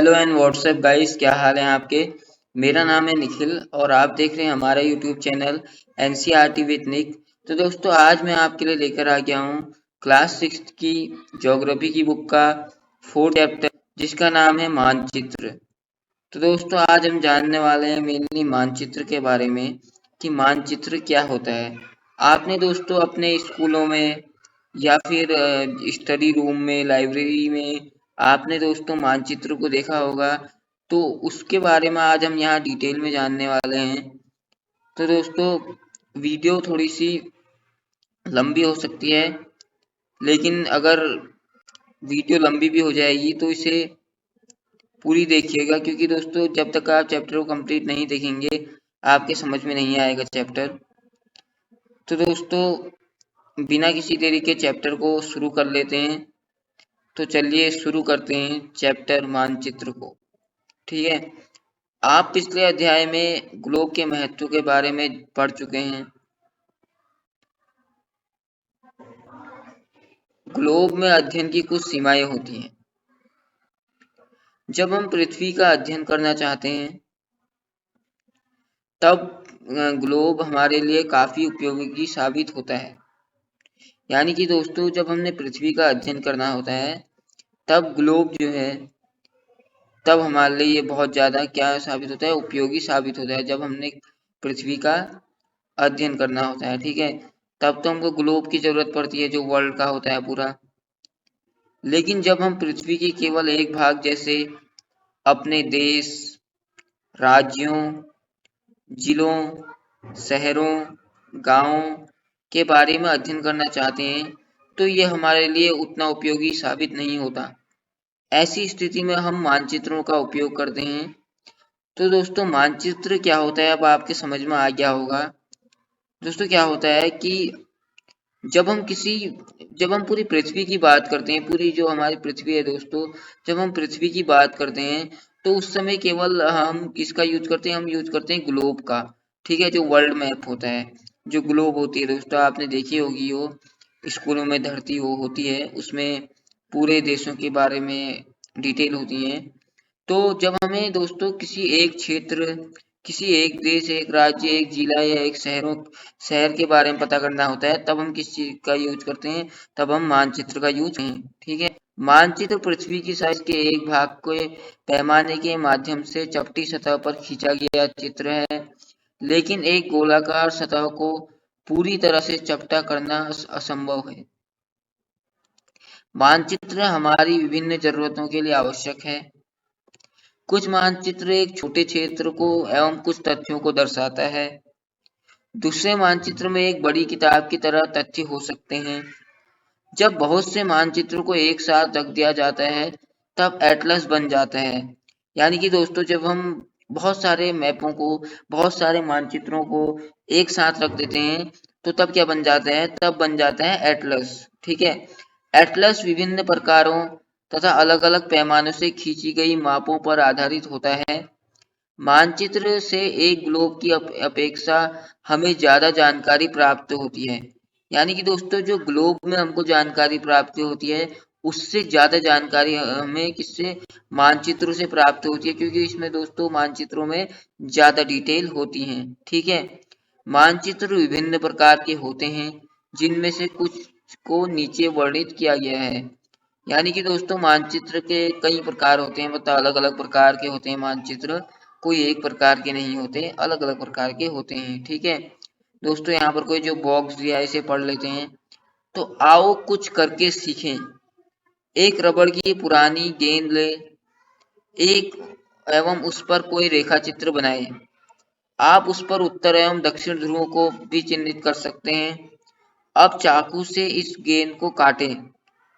Hello and WhatsApp guys, क्या हाल है आपके। मेरा नाम है निखिल और आप देख रहे हैं हमारा यूट्यूब चैनल एनसीईआरटी विद निक। तो दोस्तों, आज मैं आपके लिए लेकर आ गया हूँ क्लास 6 की ज्योग्राफी की बुक का 4th चैप्टर, जिसका नाम है मानचित्र। तो दोस्तों, आज हम जानने वाले हैं मेनली मानचित्र के बारे में कि मानचित्र क्या होता है। आपने दोस्तों अपने स्कूलों में या फिर स्टडी रूम में, लाइब्रेरी में आपने दोस्तों मानचित्र को देखा होगा। तो उसके बारे में आज हम यहाँ डिटेल में जानने वाले हैं। तो दोस्तों, वीडियो थोड़ी सी लंबी हो सकती है, लेकिन अगर वीडियो लंबी भी हो जाएगी तो इसे पूरी देखिएगा, क्योंकि दोस्तों जब तक आप चैप्टर को कंप्लीट नहीं देखेंगे आपके समझ में नहीं आएगा चैप्टर। तो दोस्तों, बिना किसी देरी के चैप्टर को शुरू कर लेते हैं। तो चलिए शुरू करते हैं चैप्टर मानचित्र को। ठीक है, आप पिछले अध्याय में ग्लोब के महत्व के बारे में पढ़ चुके हैं। ग्लोब में अध्ययन की कुछ सीमाएं होती हैं। जब हम पृथ्वी का अध्ययन करना चाहते हैं तब ग्लोब हमारे लिए काफी उपयोगी साबित होता है। यानी कि दोस्तों, जब हमने पृथ्वी का अध्ययन करना होता है तब ग्लोब जो है, तब हमारे लिए ये बहुत ज्यादा क्या साबित होता है, उपयोगी साबित होता है। जब हमने पृथ्वी का अध्ययन करना होता है, ठीक है, तब तो हमको ग्लोब की जरूरत पड़ती है जो वर्ल्ड का होता है पूरा। लेकिन जब हम पृथ्वी के केवल एक भाग जैसे अपने देश, राज्यों, जिलों, शहरों, गांवों के बारे में अध्ययन करना चाहते हैं तो ये हमारे लिए उतना उपयोगी साबित नहीं होता। ऐसी स्थिति में हम मानचित्रों का उपयोग करते हैं। तो दोस्तों, मानचित्र क्या होता है अब आपके समझ में आ गया होगा। दोस्तों, क्या होता है कि जब हम किसी जब हम पूरी पृथ्वी की बात करते हैं, पूरी जो हमारी पृथ्वी है दोस्तों, जब हम पृथ्वी की बात करते हैं तो उस समय केवल हम किसका यूज करते हैं, हम यूज करते हैं ग्लोब का। ठीक है, जो वर्ल्ड मैप होता है, जो ग्लोब होती है दोस्तों, आपने देखी होगी वो स्कूलों में धरती वो होती है, उसमें पूरे देशों के बारे में डिटेल होती है। तो जब हमें दोस्तों किसी एक क्षेत्र, किसी एक देश, एक राज्य, एक जिला या एक शहर के बारे में पता करना होता है, तब हम किस चीज का यूज करते हैं, तब हम मानचित्र का यूज करते हैं। ठीक है, मानचित्र पृथ्वी की साइज के एक भाग के पैमाने के माध्यम से चपटी सतह पर खींचा गया चित्र है, लेकिन एक गोलाकार सतह को पूरी तरह से चपटा करना असंभव है। मानचित्र हमारी विभिन्न जरूरतों के लिए आवश्यक है। कुछ मानचित्र एक छोटे क्षेत्र को एवं कुछ तथ्यों को दर्शाता है। दूसरे मानचित्र में एक बड़ी किताब की तरह तथ्य हो सकते हैं। जब बहुत से मानचित्रों को एक साथ रख दिया जाता है तब एटलस बन जाता है। यानी कि दोस्तों, जब हम बहुत सारे मैपों को, बहुत सारे मानचित्रों को एक साथ रख देते हैं तो तब क्या बन जाता है, तब बन जाता है एटलस। ठीक है, एटलस विभिन्न प्रकारों तथा अलग अलग पैमानों से खींची गई मापों पर आधारित होता है। मानचित्र से एक ग्लोब की अपेक्षा हमें ज्यादा जानकारी प्राप्त होती है। यानी कि दोस्तों, जो ग्लोब में हमको जानकारी प्राप्त होती है उससे ज्यादा जानकारी हमें किससे, मानचित्रों से प्राप्त होती है, क्योंकि इसमें दोस्तों मानचित्रों में ज्यादा डिटेल होती हैं। ठीक है, मानचित्र विभिन्न प्रकार के होते हैं, जिनमें से कुछ को नीचे वर्णित किया गया है। यानी कि दोस्तों, मानचित्र के कई प्रकार होते हैं, मतलब अलग अलग प्रकार के होते हैं मानचित्र, कोई एक प्रकार के नहीं होते, अलग अलग प्रकार के होते हैं। ठीक है दोस्तों, यहाँ पर कोई जो बॉक्स दिया है इसे पढ़ लेते हैं। तो आओ कुछ करके सीखें। एक रबड़ की पुरानी गेंद ले, एक एवं उस पर कोई रेखा चित्र बनाए। आप उस पर उत्तर एवं दक्षिण ध्रुवों को भी चिन्हित कर सकते हैं। अब चाकू से इस गेंद को काटें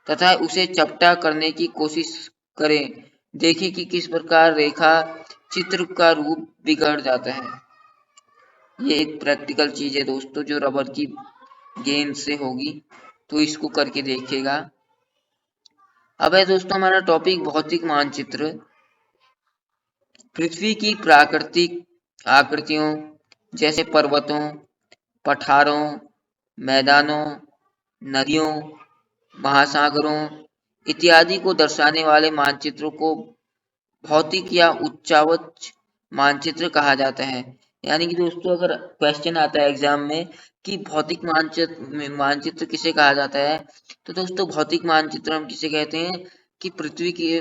तथा उसे चपटा करने की कोशिश करें। देखें कि किस प्रकार रेखा चित्र का रूप बिगड़ जाता है। ये एक प्रैक्टिकल चीज है दोस्तों, जो रबर की गेंद से होगी, तो इसको करके देखिएगा। अब है दोस्तों हमारा टॉपिक भौतिक मानचित्र। पृथ्वी की प्राकृतिक आकृतियों जैसे पर्वतों, पठारों, मैदानों, नदियों, महासागरों इत्यादि को दर्शाने वाले मानचित्रों को भौतिक या उच्चावच मानचित्र कहा जाता है। यानी कि दोस्तों अगर क्वेश्चन आता है एग्जाम में कि भौतिक मानचित्र किसे कहा जाता है, तो दोस्तों भौतिक मानचित्र हम किसे कहते हैं कि पृथ्वी की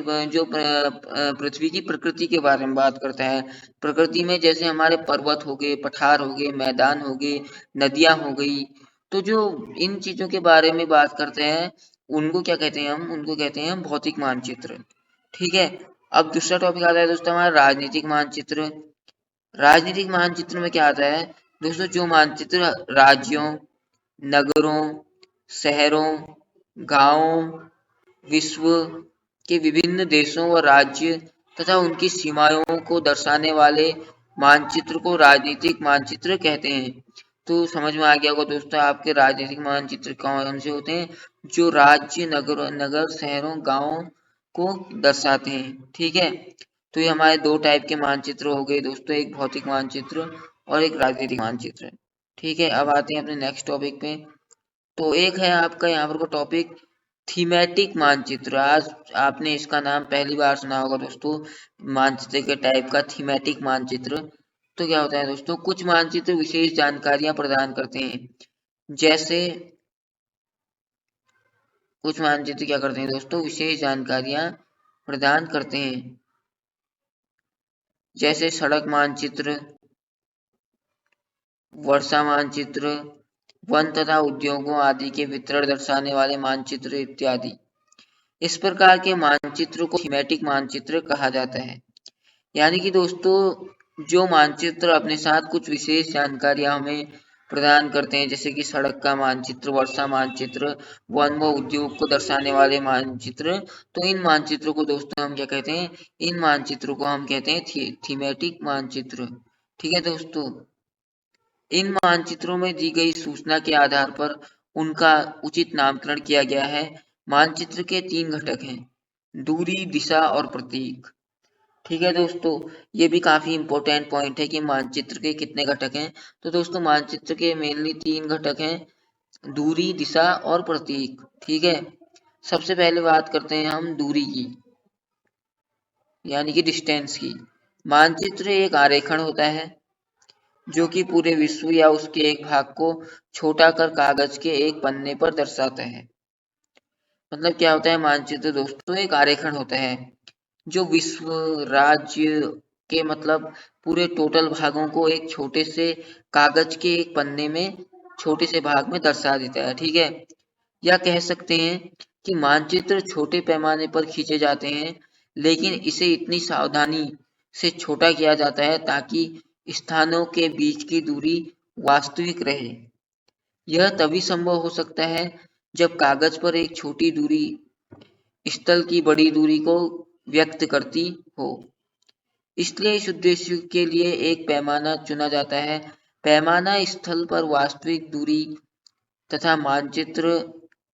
पृथ्वी की प्रकृति के बारे में बात करता है। प्रकृति में जैसे हमारे पर्वत हो गए, पठार हो गए, मैदान हो गए, नदियां हो गई, तो जो इन चीजों के बारे में बात करते हैं उनको क्या कहते हैं, हम उनको कहते हैं भौतिक मानचित्र। ठीक है। अब दूसरा टॉपिक आता है दोस्तों हमारा राजनीतिक मानचित्र। राजनीतिक मानचित्र में क्या आता है दोस्तों, जो मानचित्र राज्यों, नगरों, शहरों, गांवों, विश्व के विभिन्न देशों व राज्य तथा उनकी सीमाओं को दर्शाने वाले मानचित्र को राजनीतिक मानचित्र कहते हैं। तो समझ में आ गया होगा दोस्तों आपके राजनीतिक मानचित्र कौन से होते हैं, जो राज्य, नगर, शहरों, गांवों को दर्शाते हैं। ठीक है। तो ये हमारे दो टाइप के मानचित्र हो गए दोस्तों, एक भौतिक मानचित्र और एक राजनीतिक मानचित्र। ठीक है। अब आते हैं अपने नेक्स्ट टॉपिक पे। तो एक है आपका यहाँ पर को टॉपिक थीमेटिक मानचित्र। आज आपने इसका नाम पहली बार सुना होगा दोस्तों, मानचित्र के टाइप का थीमेटिक मानचित्र। तो क्या होता है दोस्तों, कुछ मानचित्र विशेष जानकारियां प्रदान करते हैं। जैसे कुछ मानचित्र क्या करते हैं दोस्तों, विशेष जानकारियां प्रदान करते हैं। जैसे सड़क मानचित्र, वर्षा मानचित्र, वन तथा उद्योगों आदि के वितरण दर्शाने वाले मानचित्र इत्यादि। इस प्रकार के मानचित्र को थीमेटिक मानचित्र कहा जाता है। यानी कि दोस्तों जो मानचित्र अपने साथ कुछ विशेष जानकारियां हमें प्रदान करते हैं, जैसे कि सड़क का मानचित्र, वर्षा मानचित्र, वन व उद्योग को दर्शाने वाले मानचित्र, तो इन मानचित्रों को दोस्तों हम क्या कहते हैं, इन मानचित्रों को हम कहते हैं थीमेटिक मानचित्र। ठीक है दोस्तों। इन मानचित्रों में दी गई सूचना के आधार पर उनका उचित नामकरण किया गया है। मानचित्र के 3 घटक हैं, दूरी, दिशा और प्रतीक। ठीक है दोस्तों, ये भी काफी इंपॉर्टेंट पॉइंट है कि मानचित्र के कितने घटक हैं। तो दोस्तों मानचित्र के मेनली 3 घटक हैं, दूरी, दिशा और प्रतीक। ठीक है। सबसे पहले बात करते हैं हम दूरी की, यानी कि डिस्टेंस की। मानचित्र एक आरेखन होता है जो कि पूरे विश्व या उसके एक भाग को छोटा कर कागज के एक पन्ने पर दर्शाता है। मतलब क्या होता है, मानचित्र दोस्तों एक आरेखन होता है जो विश्व, राज्य के मतलब पूरे टोटल भागों को एक छोटे से कागज के एक पन्ने में छोटे से भाग में दर्शा देता है। ठीक है। या कह सकते हैं कि मानचित्र छोटे पैमाने पर खींचे जाते हैं, लेकिन इसे इतनी सावधानी से छोटा किया जाता है ताकि स्थानों के बीच की दूरी वास्तविक रहे। यह तभी संभव हो सकता है जब कागज पर एक छोटी दूरी स्थल की बड़ी दूरी को व्यक्त करती हो। इसलिए इस उद्देश्य के लिए एक पैमाना चुना जाता है। पैमाना स्थल पर वास्तविक दूरी तथा मानचित्र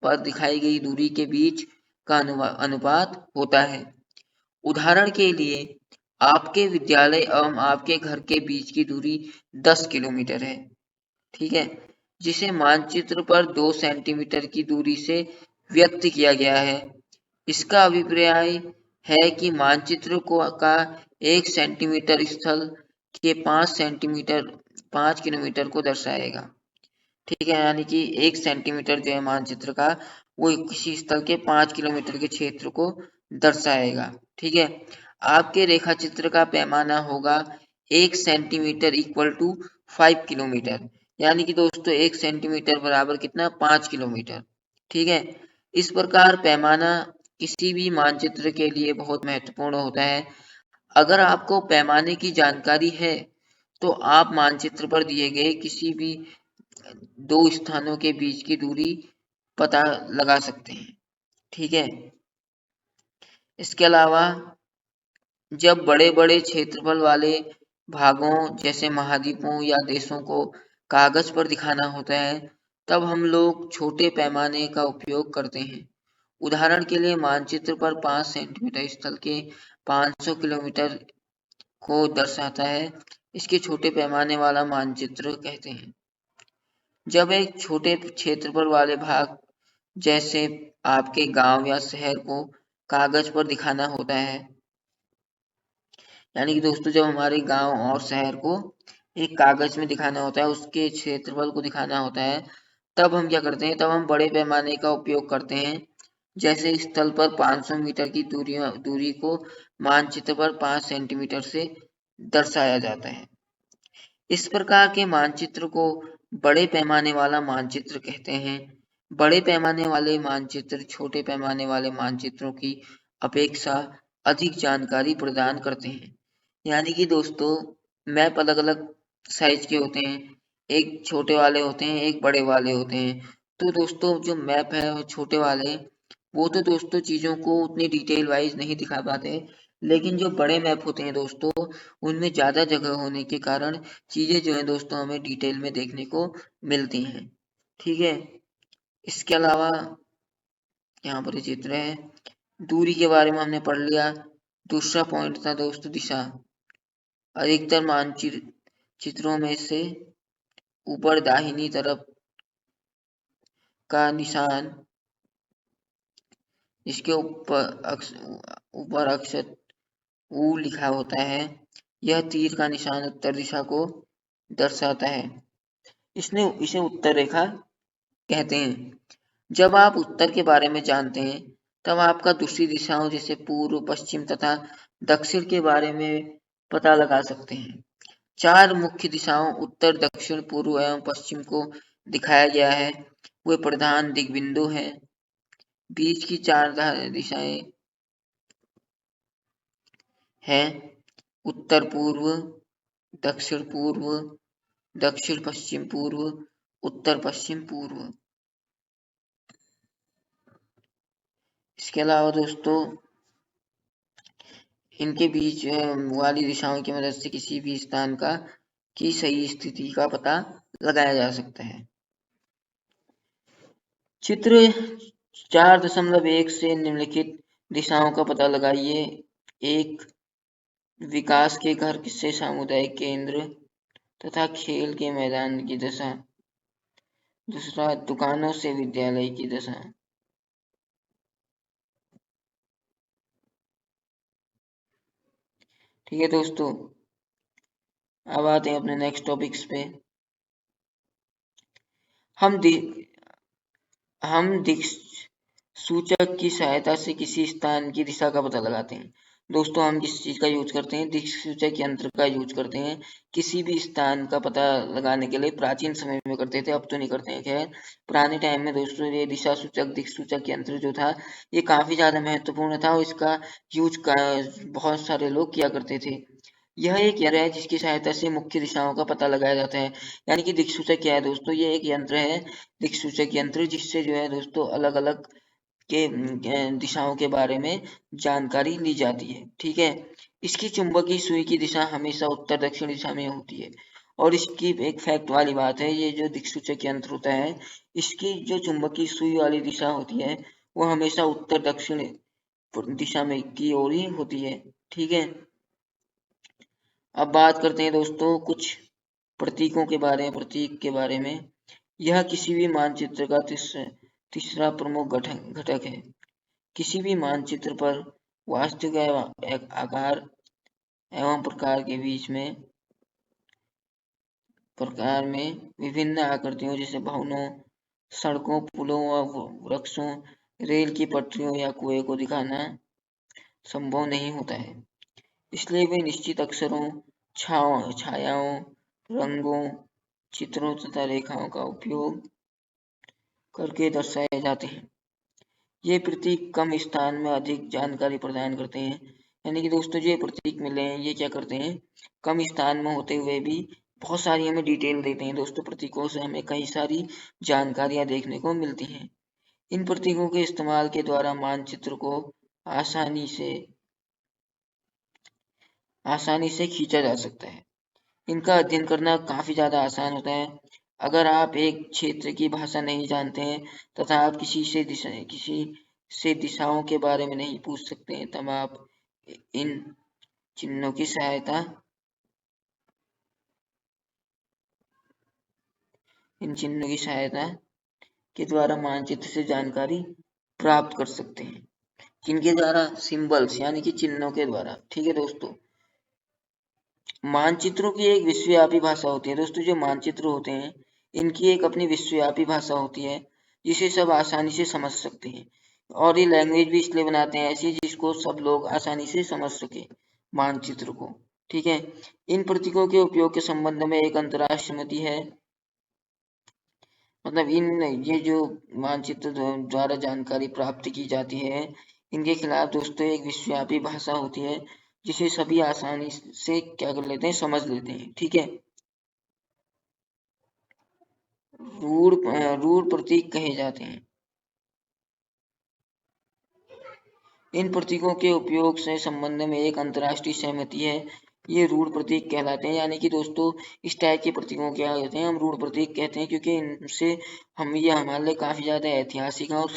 पर दिखाई गई दूरी के बीच का अनुपात होता है। उदाहरण के लिए आपके विद्यालय एवं आपके घर के बीच की दूरी 10 किलोमीटर है। ठीक है, जिसे मानचित्र पर 2 सेंटीमीटर की दूरी से व्यक्त किया गया है। इसका अभिप्राय है कि मानचित्र का 1 सेंटीमीटर स्थल के 5 किलोमीटर को दर्शाएगा। ठीक है, यानी कि 1 सेंटीमीटर जो है मानचित्र का, वो किसी स्थल के 5 किलोमीटर के क्षेत्र को दर्शाएगा। ठीक है। आपके रेखा चित्र का पैमाना होगा 1 सेंटीमीटर इक्वल टू 5 किलोमीटर। यानी कि दोस्तों 1 सेंटीमीटर बराबर कितना, 5 किलोमीटर। ठीक है। इस प्रकार पैमाना किसी भी मानचित्र के लिए बहुत महत्वपूर्ण होता है। अगर आपको पैमाने की जानकारी है तो आप मानचित्र पर दिए गए किसी भी 2 स्थानों के बीच की दूरी पता लगा सकते हैं। ठीक है। इसके अलावा जब बड़े-बड़े क्षेत्रफल वाले भागों जैसे महाद्वीपों या देशों को कागज पर दिखाना होता है, तब हम लोग छोटे पैमाने का उपयोग करते हैं। उदाहरण के लिए मानचित्र पर 5 सेंटीमीटर स्थल के 500 किलोमीटर को दर्शाता है। इसके छोटे पैमाने वाला मानचित्र कहते हैं। जब एक छोटे क्षेत्रफल वाले भाग जैसे आपके गांव या शहर को कागज पर दिखाना होता है, यानी कि दोस्तों जब हमारे गांव और शहर को एक कागज में दिखाना होता है, उसके क्षेत्रफल को दिखाना होता है, तब हम क्या करते हैं, तब हम बड़े पैमाने का उपयोग करते हैं। जैसे स्थल पर 500 मीटर की दूरी को मानचित्र पर 5 सेंटीमीटर से दर्शाया जाता है। इस प्रकार के मानचित्र को बड़े पैमाने वाला मानचित्र कहते हैं। बड़े पैमाने वाले मानचित्र छोटे पैमाने वाले मानचित्रों की अपेक्षा अधिक जानकारी प्रदान करते हैं। यानी कि दोस्तों मैप अलग अलग साइज के होते हैं, एक छोटे वाले होते हैं, एक बड़े वाले होते हैं। तो दोस्तों जो मैप है वो छोटे वाले, वो तो दोस्तों चीज़ों को उतनी डिटेल वाइज नहीं दिखा पाते, लेकिन जो बड़े मैप होते हैं दोस्तों, उनमें ज़्यादा जगह होने के कारण चीज़ें जो है दोस्तों हमें डिटेल में देखने को मिलती हैं। ठीक है, इसके अलावा यहाँ पर ये चित्र है, दूरी के बारे में हमने पढ़ लिया। दूसरा पॉइंट था दोस्तों दिशा। अधिकतर मानचित्र चित्रों में से ऊपर दाहिनी तरफ का निशान, इसके ऊपर अक्षर U लिखा होता है, यह तीर का निशान उत्तर दिशा को दर्शाता है। इसे उत्तर रेखा कहते हैं। जब आप उत्तर के बारे में जानते हैं, तब आपका दूसरी दिशाओं जैसे पूर्व, पश्चिम तथा दक्षिण के बारे में पता लगा सकते हैं। 4 मुख्य दिशाओं उत्तर, दक्षिण, पूर्व एवं पश्चिम को दिखाया गया है। वे प्रधान दिग्बिंदु हैं। बीच की 4 दिशाएं हैं उत्तर पूर्व, दक्षिण पूर्व, दक्षिण पश्चिम पूर्व, उत्तर पश्चिम पूर्व। इसके अलावा दोस्तों इनके बीच वाली दिशाओं की मदद से किसी भी स्थान की सही स्थिति का पता लगाया जा सकता है। चित्र 4.1 से निम्नलिखित दिशाओं का पता लगाइए। 1. विकास के घर से सामुदायिक केंद्र तथा खेल के मैदान की दिशा। दूसरा, दुकानों से विद्यालय की दिशा। ठीक है दोस्तों, अब आते हैं अपने नेक्स्ट टॉपिक्स पे। हम दिक् सूचक की सहायता से किसी स्थान की दिशा का पता लगाते हैं। दोस्तों हम किस चीज़ का यूज करते हैं, दिक् सूचक यंत्र का यूज करते हैं किसी भी स्थान का पता लगाने के लिए। प्राचीन समय में करते थे, अब तो नहीं करते हैं। खैर पुराने टाइम में दोस्तों ये दिशा सूचक, दिक् सूचक यंत्र जो था ये काफी ज्यादा महत्वपूर्ण था और इसका यूज बहुत सारे लोग किया करते थे। यह एक यंत्र है जिसकी सहायता से मुख्य दिशाओं का पता लगाया जाता है। यानी कि दिक्सूचक क्या है दोस्तों, ये एक यंत्र है, दिक्सूचक यंत्र, जिससे जो है दोस्तों अलग अलग के दिशाओं के बारे में जानकारी ली जाती है। ठीक है, इसकी चुंबकीय सुई की दिशा हमेशा उत्तर दक्षिण दिशा में होती है। और इसकी एक फैक्ट वाली बात है, ये जो दिक्सूचक यंत्र होता है, इसकी जो चुंबकीय सुई वाली दिशा होती है वो हमेशा उत्तर दक्षिण दिशा में की ओर ही होती है। ठीक है, अब बात करते हैं दोस्तों कुछ प्रतीकों के बारे में। प्रतीक के बारे में, यह किसी भी मानचित्र का तीसरा प्रमुख घटक है। किसी भी मानचित्र पर वास्तविक आकार एवं प्रकार में विभिन्न आकृतियों जैसे भवनों, सड़कों, पुलों व वृक्षों, रेल की पटरियों या कुएं को दिखाना संभव नहीं होता है। इसलिए वे निश्चित अक्षरों, छायाओं, रंगों, चित्रों तथा रेखाओं का उपयोग करके दर्शाए जाते हैं। ये प्रतीक कम स्थान में अधिक जानकारी प्रदान करते हैं। यानी कि दोस्तों जो ये प्रतीक मिले हैं ये क्या करते हैं, कम स्थान में होते हुए भी बहुत सारी हमें डिटेल देते हैं। दोस्तों प्रतीकों से हमें कई सारी जानकारियां देखने को मिलती हैं। इन प्रतीकों के इस्तेमाल के द्वारा मानचित्र को आसानी से खींचा जा सकता है। इनका अध्ययन करना काफी ज्यादा आसान होता है। अगर आप एक क्षेत्र की भाषा नहीं जानते हैं तथा आप किसी से दिशाओं के बारे में नहीं पूछ सकते हैं, तब आप इन चिन्हों की सहायता के द्वारा मानचित्र से जानकारी प्राप्त कर सकते हैं। जिनके द्वारा, सिंबल्स यानी कि चिन्हों के द्वारा। ठीक है दोस्तों, मानचित्रों की एक विश्वव्यापी भाषा होती है दोस्तों। जो मानचित्र होते हैं इनकी एक अपनी विश्वव्यापी भाषा होती है जिसे सब आसानी से समझ सकते हैं, और ये लैंग्वेज भी इसलिए बनाते हैं ऐसी जिसको सब लोग आसानी से समझ सके मानचित्र को। ठीक है, इन प्रतीकों के उपयोग के संबंध में एक अंतर्राष्ट्रीय सहमति है। मतलब इन ये जो मानचित्र द्वारा जानकारी प्राप्त की जाती है इनके खिलाफ दोस्तों एक विश्वव्यापी भाषा होती है जिसे सभी आसानी से क्या कर लेते हैं, समझ लेते हैं। ठीक है, रूढ़ प्रतीक कहे जाते हैं। इन प्रतीकों के उपयोग से संबंध में एक अंतर्राष्ट्रीय सहमति है। ये रूढ़ प्रतीक कहलाते हैं, यानी कि दोस्तों इस टाइप के प्रतीकों क्या होते हैं, हम रूढ़ प्रतीक कहते हैं, क्योंकि इनसे हम ये हमारे लिए काफी ज्यादा ऐतिहासिक है और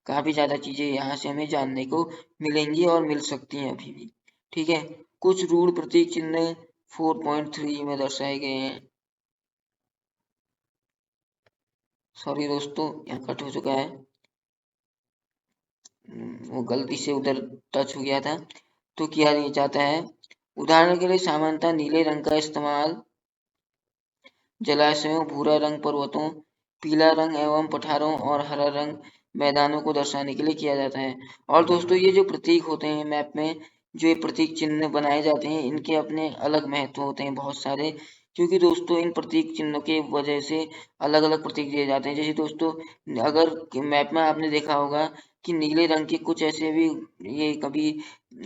काफी ज्यादा चीजें यहाँ से हमें जानने को मिलेंगी और मिल सकती हैं अभी भी। ठीक है, कुछ रूढ़ प्रतीक चिन्ह 4.3 में दर्शाए गए हैं। सॉरी दोस्तों, यहाँ कट हो चुका है, वो गलती से उधर टच हो गया था। तो किया जाता है, उदाहरण के लिए सामान्यतः नीले रंग का इस्तेमाल जलाशयों, भूरा रंग पर्वतों, पीला रंग एवं पठारों और हरा रंग मैदानों को दर्शाने के लिए किया जाता है। और दोस्तों ये जो प्रतीक होते हैं मैप में, जो ये प्रतीक चिन्ह बनाए जाते हैं इनके अपने अलग महत्व होते हैं बहुत सारे, क्योंकि दोस्तों इन प्रतीक चिन्हों के वजह से अलग अलग प्रतीक दिए जाते हैं। जैसे दोस्तों अगर मैप में आपने देखा होगा कि नीले रंग के कुछ ऐसे भी, ये कभी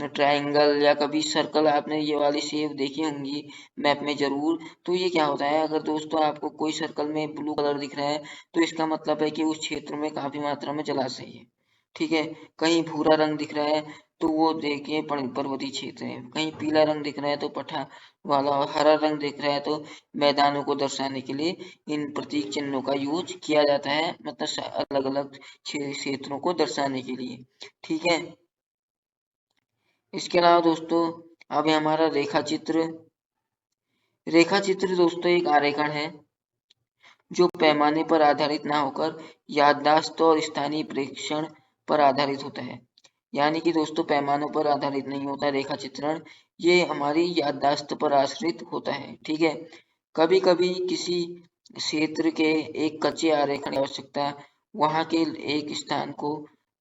ट्रायंगल या कभी सर्कल, आपने ये वाली शेप देखी होंगी मैप में जरूर। तो ये क्या होता है, अगर दोस्तों आपको कोई सर्कल में ब्लू कलर दिख रहा है तो इसका मतलब है कि उस क्षेत्र में काफी मात्रा में जलाशय है। ठीक है, कहीं भूरा रंग दिख रहा है तो वो देखिए पर्वतीय क्षेत्र है, कहीं पीला रंग दिख रहा है तो पठार वाला, और हरा रंग दिख रहा है तो मैदानों को दर्शाने के लिए इन प्रतीक चिन्हों का यूज किया जाता है, मतलब अलग अलग क्षेत्रों को दर्शाने के लिए। ठीक है, इसके अलावा दोस्तों अब है हमारा रेखा चित्र। रेखा चित्र दोस्तों एक आरेखन है जो पैमाने पर आधारित ना होकर याददाश्त और स्थानीय प्रेक्षण पर आधारित होता है। यानी कि दोस्तों पैमानों पर आधारित नहीं होता रेखा चित्रण, ये हमारी याददाश्त पर आश्रित होता है। ठीक है, कभी कभी किसी क्षेत्र के एक कच्चे आरेखन की आवश्यकता वहां के एक स्थान को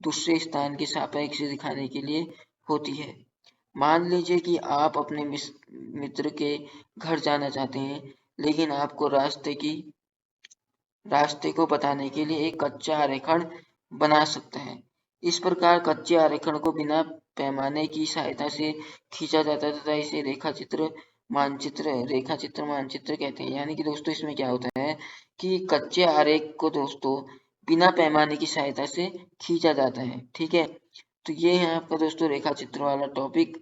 दूसरे स्थान के सापेक्ष दिखाने के लिए होती है। मान लीजिए कि आप अपने मित्र के घर जाना चाहते हैं, लेकिन आपको रास्ते को बताने के लिए एक कच्चा आरेखन बना सकता है। इस प्रकार कच्चे आरेखन को बिना पैमाने की सहायता से खींचा जाता है तथा इसे रेखा चित्र मानचित्र कहते हैं। यानी कि दोस्तों इसमें क्या होता है कि कच्चे आरेख को दोस्तों बिना पैमाने की सहायता से खींचा जाता है। ठीक है, तो ये है आपका दोस्तों रेखा चित्र वाला टॉपिक।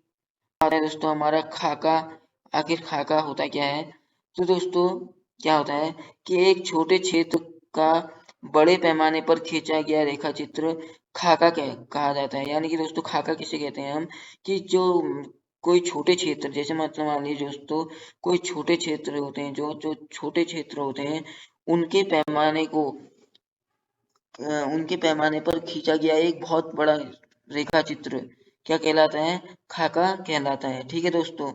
है दोस्तों हमारा खाका। आखिर खाका होता क्या है, तो दोस्तों क्या होता है कि एक छोटे क्षेत्र का बड़े पैमाने पर खींचा गया रेखा चित्र खाका कहा जाता है। यानी कि दोस्तों खाका किसे कहते हैं हम, कि जो कोई छोटे क्षेत्र, जैसे मतलब मान लीजिए दोस्तों कोई छोटे क्षेत्र होते हैं, जो जो छोटे क्षेत्र होते हैं उनके पैमाने को उनके पैमाने पर खींचा गया एक बहुत बड़ा रेखा चित्र क्या कहलाता है, खाका कहलाता है। ठीक है दोस्तों,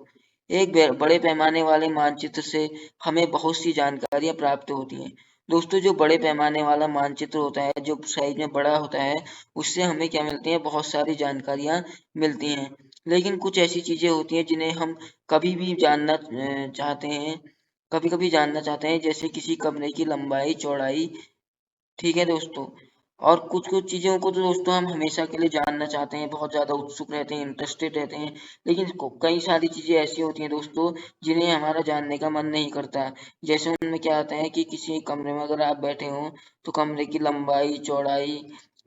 एक बड़े पैमाने वाले मानचित्र से हमें बहुत सी जानकारियां प्राप्त होती हैं। दोस्तों जो बड़े पैमाने वाला मानचित्र होता है, जो साइज में बड़ा होता है, उससे हमें क्या मिलती है, बहुत सारी जानकारियां मिलती हैं। लेकिन कुछ ऐसी चीजें होती हैं जिन्हें हम कभी भी जानना चाहते हैं, कभी कभी जानना चाहते हैं, जैसे किसी कमरे की लंबाई चौड़ाई। ठीक है दोस्तों, और कुछ कुछ चीजों को तो दोस्तों हम हमेशा के लिए जानना चाहते हैं, बहुत ज्यादा उत्सुक रहते हैं, इंटरेस्टेड रहते हैं। लेकिन कई सारी चीजें ऐसी होती हैं दोस्तों जिन्हें हमारा जानने का मन नहीं करता। जैसे उनमें क्या आता है कि किसी कमरे में अगर आप बैठे हो तो कमरे की लंबाई चौड़ाई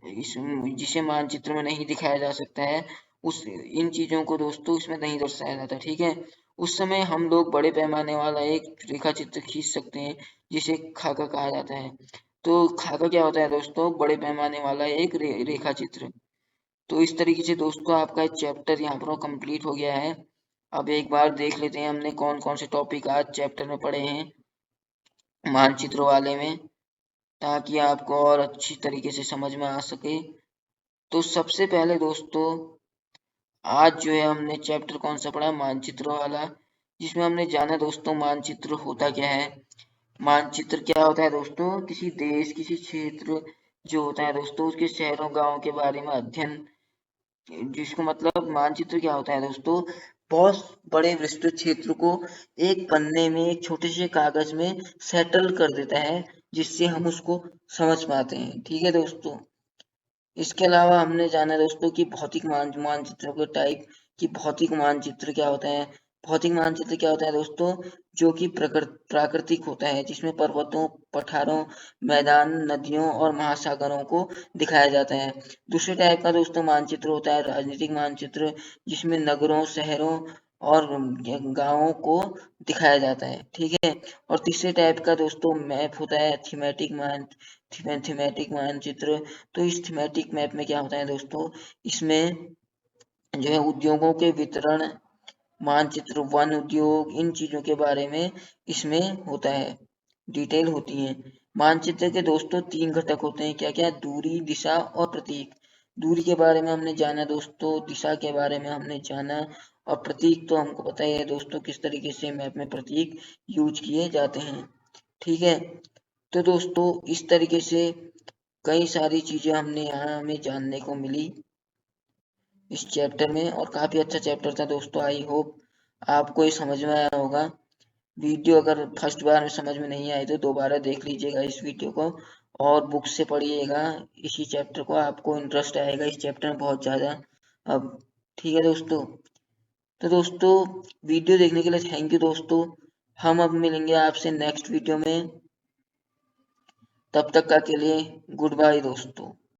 इस जिसे मानचित्र में नहीं दिखाया जा सकता है, उस इन चीजों को दोस्तों इसमें नहीं दर्शाया जाता। ठीक है, उस समय हम लोग बड़े पैमाने वाला एक रेखा चित्र खींच सकते हैं जिसे खाका कहा जाता है। तो खाका क्या होता है दोस्तों, बड़े पैमाने वाला एक रेखा चित्र। तो इस तरीके से दोस्तों आपका चैप्टर यहाँ पर कंप्लीट हो गया है। अब एक बार देख लेते हैं हमने कौन कौन से टॉपिक आज चैप्टर में पढ़े हैं मानचित्र वाले में, ताकि आपको और अच्छी तरीके से समझ में आ सके। तो सबसे पहले दोस्तों आज जो है हमने चैप्टर कौन सा पढ़ा, मानचित्र वाला, जिसमें हमने जाना दोस्तों मानचित्र होता क्या है। मानचित्र क्या होता है दोस्तों, किसी देश किसी क्षेत्र जो होता है दोस्तों उसके शहरों गांवों के बारे में अध्ययन, जिसको मतलब मानचित्र क्या होता है दोस्तों, बहुत बड़े विस्तृत क्षेत्र को एक पन्ने में एक छोटे से कागज में सेटल कर देता है, जिससे हम उसको समझ पाते हैं। ठीक है दोस्तों। इसके अलावा हमने जाना दोस्तों कि भौतिक मानचित्रों के टाइप, कि भौतिक मानचित्र क्या होता है। भौतिक मानचित्र क्या होता है दोस्तों, जो कि प्राकृतिक होता है, जिसमें पर्वतों, पठारों, मैदान, नदियों और महासागरों को दिखाया जाता है। दूसरे टाइप का दोस्तों मानचित्र होता है राजनीतिक मानचित्र, जिसमें नगरों, शहरों और गांवों को दिखाया जाता है। ठीक है। और तीसरे टाइप का दोस्तों मैप होता है थीमेटिक मानचित्र। तो इस थीमेटिक मैप में क्या होता है दोस्तों, इसमें जो है उद्योगों के वितरण, मानचित्र, वन उद्योग, इन चीजों के बारे में इसमें होता है, डिटेल होती है। मानचित्र के दोस्तों तीन घटक होते हैं, क्या क्या, दूरी, दिशा और प्रतीक। दूरी के बारे में हमने जाना दोस्तों, दिशा के बारे में हमने जाना, और प्रतीक तो हमको पता ही है दोस्तों किस तरीके से मैप में प्रतीक यूज किए जाते हैं। ठीक है। तो दोस्तों इस तरीके से कई सारी चीजें हमने यहाँ हमें जानने को मिली इस चैप्टर में, और काफी अच्छा चैप्टर था दोस्तों। आई होप आपको ये समझ में आया होगा। वीडियो अगर फर्स्ट बार में समझ में नहीं आई तो दोबारा देख लीजिएगा इस वीडियो को, और बुक से पढ़िएगा इसी चैप्टर को, आपको इंटरेस्ट आएगा इस चैप्टर में बहुत ज़्यादा अब। ठीक है दोस्तों। तो दोस्तों वीडियो देखने के लिए थैंक यू दोस्तों। हम अब मिलेंगे आपसे नेक्स्ट वीडियो में, तब तक का के लिए गुड बाय दोस्तों।